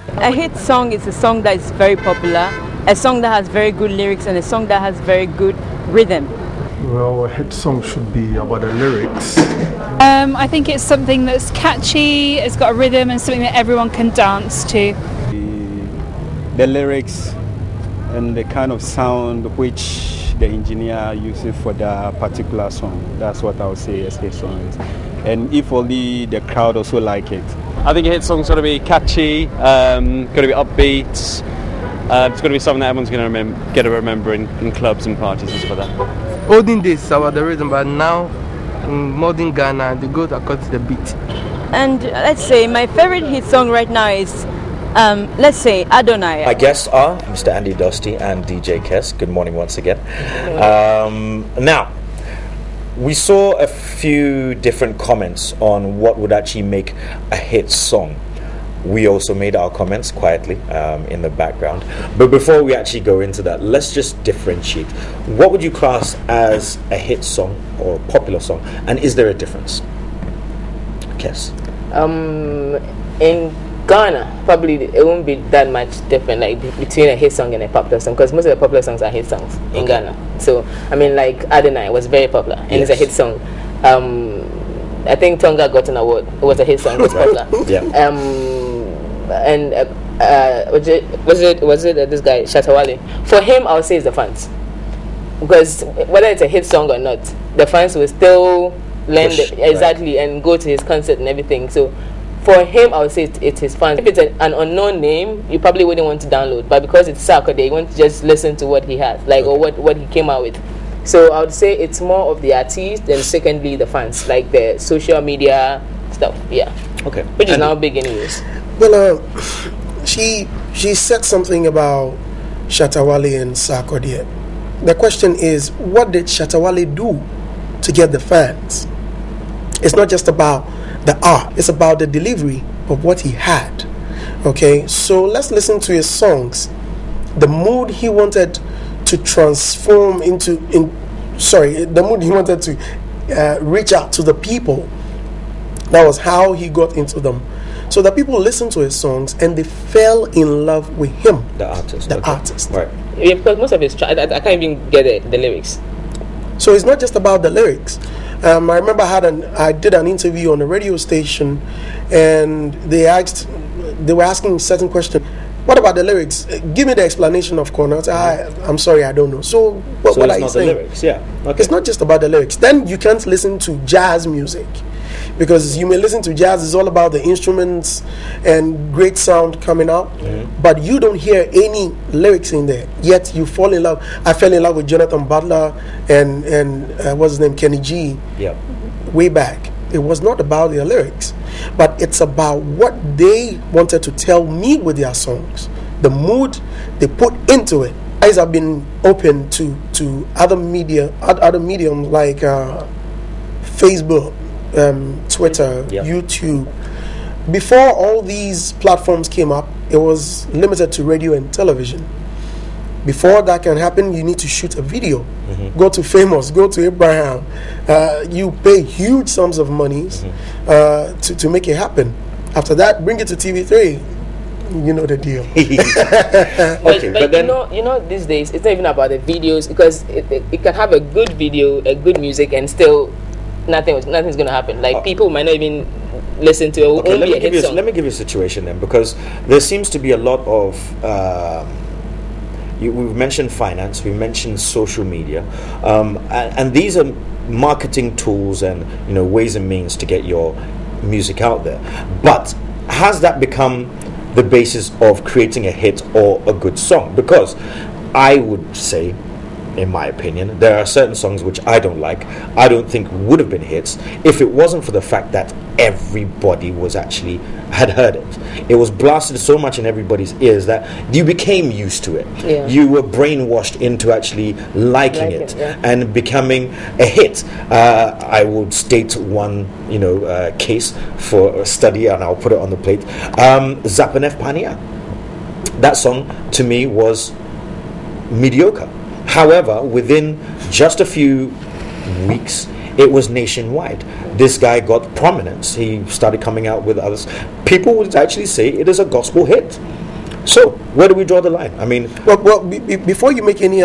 A hit song is a song that is very popular, a song that has very good lyrics, and a song that has very good rhythm. Well, a hit song should be about the lyrics. I think it's something that's catchy, it's got a rhythm, and something that everyone can dance to. The lyrics and the kind of sound which the engineer uses for that particular song. That's what I would say a hit song is. And if only the crowd also like it. I think a hit song's got to be catchy, got to be upbeat. It's got to be something that everyone's going to get to remember in clubs and parties and stuff like that. Olden days is about the rhythm, but now in modern Ghana, they go according to the beat. And let's say my favorite hit song right now is, let's say, Adonai. My guests are Mr. Andy Dusty and DJ Kes. Good morning once again. Now, we saw a few different comments on what would actually make a hit song. We also made our comments quietly in the background. But before we actually go into that, let's just differentiate. What would you class as a hit song or a popular song? And is there a difference? Kes? In Ghana, probably it won't be that much different, like between a hit song and a popular song, because most of the popular songs are hit songs in Ghana. So, I mean, like Adonai was very popular, and it's a hit song. I think Tonga got an award. It was a hit song. It was popular. And was it this guy Shatta Wale? For him, I would say it's the fans, because whether it's a hit song or not, the fans will still learn exactly and go to his concert and everything. So for him, I would say it's his fans. If it's an unknown name, you probably wouldn't want to download, but because it's Sarkodie, you want to just listen to what he has, or what he came out with. So I would say it's more of the artist, then secondly the fans, like the social media stuff. Okay. Which is now big anyways. Well, she said something about Shatta Wale and Sarkodie. The question is, what did Shatta Wale do to get the fans? It's not just about the art, it's about the delivery of what he had. Okay, so let's listen to his songs. The mood he wanted to transform the mood he wanted to reach out to the people. That was how he got into them. So the people listened to his songs and they fell in love with him. The artist. Artist. Right. Yeah, because most of his I can't even get the lyrics. So it's not just about the lyrics. I remember I did an interview on a radio station, and they were asking certain questions. What about the lyrics? Give me the explanation of corner. I'm sorry, I don't know. So what are you saying? The lyrics, yeah. Okay. It's not just about the lyrics. Then you can't listen to jazz music, because you may listen to jazz. It's all about the instruments and great sound coming out, but you don't hear any lyrics in there. Yet you fall in love. I fell in love with Jonathan Butler and what's his name, Kenny G. Yeah. Way back. It was not about their lyrics, but it's about what they wanted to tell me with their songs, the mood they put into it. Eyes have been open to other mediums like Facebook, Twitter, YouTube. Before all these platforms came up, it was limited to radio and television. Before that can happen, you need to shoot a video. Go to Famous, go to Abraham. You pay huge sums of money to make it happen. After that, bring it to TV3. You know the deal. but then you know these days it's not even about the videos, because it can have a good video, a good music, and still nothing's going to happen. Like people might not even listen to it. Okay, let me give you a situation then, because there seems to be a lot of we've mentioned finance, we mentioned social media, and these are marketing tools and ways and means to get your music out there. But has that become the basis of creating a hit or a good song? Because I would say, in my opinion, there are certain songs which I don't like, I don't think would have been hits if it wasn't for the fact that everybody had heard it. It was blasted so much in everybody's ears that you became used to it. Yeah. You were brainwashed into actually liking it and becoming a hit. I would state one case for a study, and I'll put it on the plate. Zapanef Pania. That song to me was mediocre. However, within just a few weeks, it was nationwide. This guy got prominence. He started coming out with others. People would actually say it is a gospel hit. So, where do we draw the line? I mean, before you make any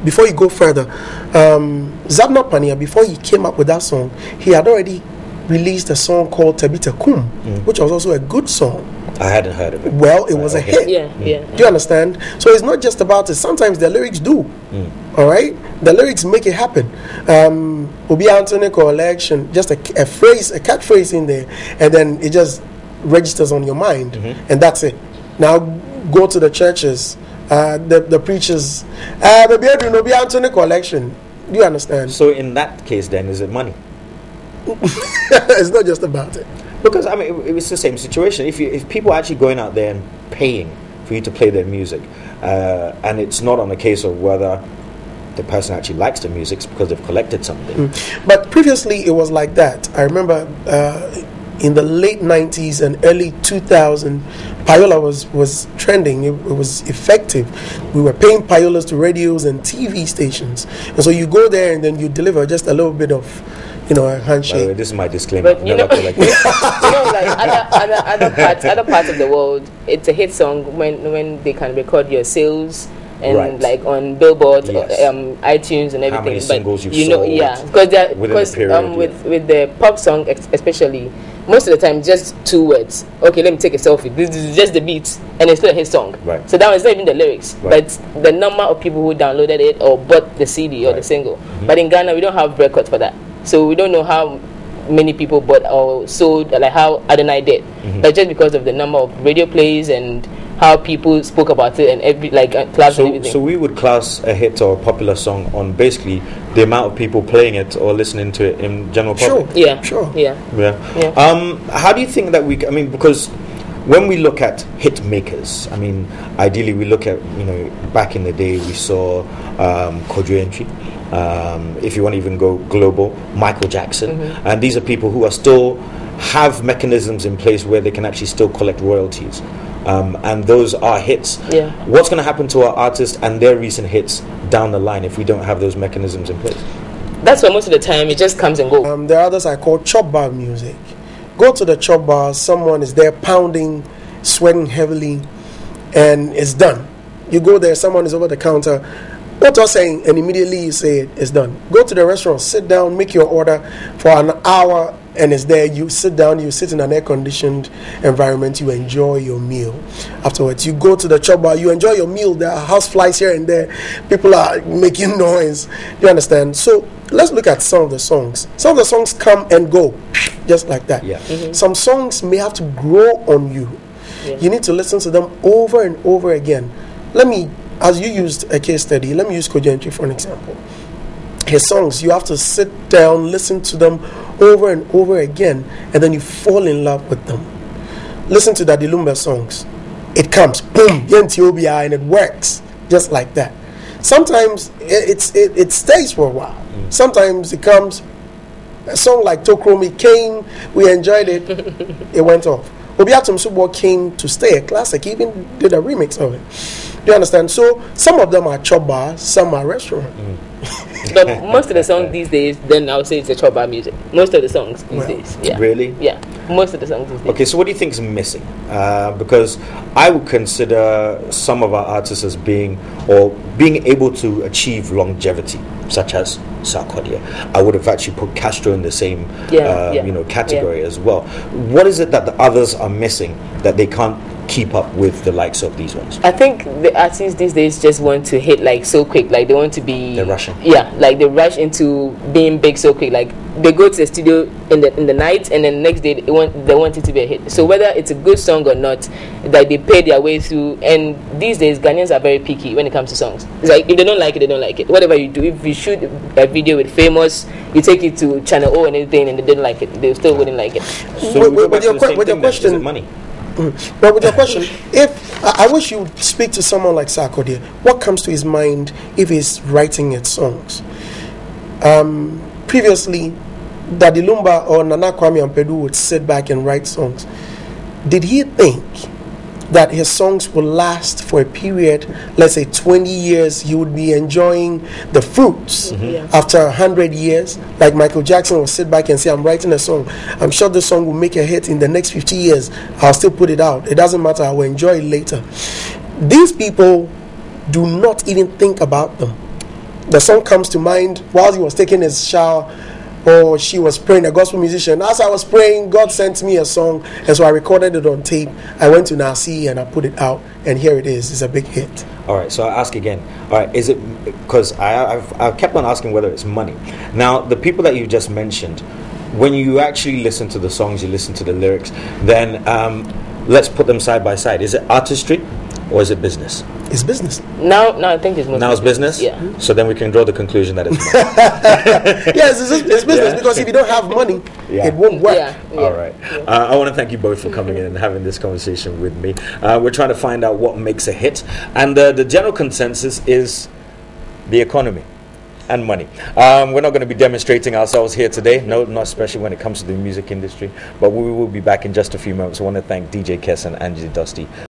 before you go further, Zabna Pania, before he came up with that song, he had already released a song called Tabita Kum, which was also a good song. I hadn't heard of it. Well, it was a hit. Yeah. Do you understand? So it's not just about it. Sometimes the lyrics do. All right, the lyrics make it happen. Obi Anthony collection, just a phrase, a catchphrase in there, and then it just registers on your mind, and that's it. Now go to the churches, the preachers. Maybe Obi Anthony collection. Do you understand? So in that case, then, is it money? It's not just about it. Because I mean, it was the same situation. If people are actually going out there and paying for you to play their music, and it's not on a case of whether the person actually likes the music, it's because they've collected something. But previously it was like that. I remember in the late 90s and early 2000, payola was trending. It was effective. We were paying payolas to radios and TV stations, and so you go there and then you deliver just a little bit of, a handshake. By the way, this is my disclaimer. But like other parts of the world, it's a hit song when they can record your sales and like on Billboard, iTunes and everything. How many singles you've sold? Because with the pop song especially, most of the time just 2 words. Okay, let me take a selfie. This is just the beat, and it's still a hit song. Right. So that one's not even the lyrics, but the number of people who downloaded it or bought the CD or the single. But in Ghana, we don't have records for that. So we don't know how many people bought or sold, like how Adonai did. But just because of the number of radio plays and how people spoke about it and clubs and everything. So we would class a hit or a popular song on basically the amount of people playing it or listening to it in general public. Sure. How do you think that because when we look at hit makers, ideally we look at, back in the day we saw Kojo Entry. If you want to even go global, Michael Jackson, and these are people who are still have mechanisms in place where they can actually still collect royalties, and those are hits. What's going to happen to our artists and their recent hits down the line if we don't have those mechanisms in place? That's why most of the time it just comes and goes. There are others I call chop bar music. Go to the chop bar, someone is there pounding, sweating heavily, and it's done. You go there, someone is over the counter, what you're saying, and immediately you say it's done. Go to the restaurant, sit down, make your order for an hour, and it's there. You sit down, you sit in an air-conditioned environment, you enjoy your meal. Afterwards, you go to the chop bar, you enjoy your meal. There are house flies here and there. People are making noise. You understand? So let's look at some of the songs. Some of the songs come and go, just like that. Some songs may have to grow on you. You need to listen to them over and over again. As you used a case study, let me use Kojo Entry for an example. His songs, you have to sit down, listen to them over and over again, and then you fall in love with them. Listen to Daddy Lumba songs. It comes, boom, Yentiobi, and it works just like that. Sometimes it stays for a while. Sometimes it comes, a song like Tokromi came, we enjoyed it, it went off. Obiatum Subo came to stay a classic, he even did a remix of it. Do you understand? So some of them are chop bar, some are restaurant. But most of the songs these days, then I would say it's a chop bar music. Most of the songs these days. Really? Yeah. Most of the songs these days. Okay, so what do you think is missing? Because I would consider some of our artists as being able to achieve longevity, such as Sarkodie. I would have actually put Castro in the same category as well. What is it that the others are missing that they can't keep up with the likes of these ones? I think the artists these days just want to hit so quick, they want to be. They're rushing. Yeah, they rush into being big so quick. They go to the studio in the night, and then next day they want it to be a hit. So whether it's a good song or not, they pay their way through. And these days Ghanaians are very picky when it comes to songs. It's if they don't like it, they don't like it. Whatever you do, if you shoot a video with Famous, you take it to Channel O and anything, and they didn't like it, they still wouldn't like it. So with your question, is it money? But with your question, if I wish you would speak to someone like Sarkodie, what comes to his mind if he's writing his songs? Previously, Daddy Lumba or Nana Kwame Ampedu would sit back and write songs. Did he think, that his songs will last for a period, let's say 20 years. You would be enjoying the fruits after 100 years. Like Michael Jackson will sit back and say, I'm writing a song. I'm sure this song will make a hit in the next 50 years. I'll still put it out. It doesn't matter. I will enjoy it later. These people do not even think about them. The song comes to mind while he was taking his shower, or she was praying, a gospel musician. As I was praying, God sent me a song, and so I recorded it on tape. I went to Nasi and I put it out, and here it is. It's a big hit. All right, so I ask again. All right, is it because I've kept on asking whether it's money. Now, the people that you just mentioned, when you actually listen to the songs, you listen to the lyrics, then let's put them side by side. Is it artistry or is it business? It's business. Now I think it's mostly now it's business. Yeah. So then we can draw the conclusion that it's yes, it's business, because if you don't have money, it won't work. All right. I want to thank you both for coming in and having this conversation with me. We're trying to find out what makes a hit, and the general consensus is the economy and money. We're not going to be demonstrating ourselves here today, no, not especially when it comes to the music industry, but we will be back in just a few moments. I want to thank DJ Kes and Angie Dusty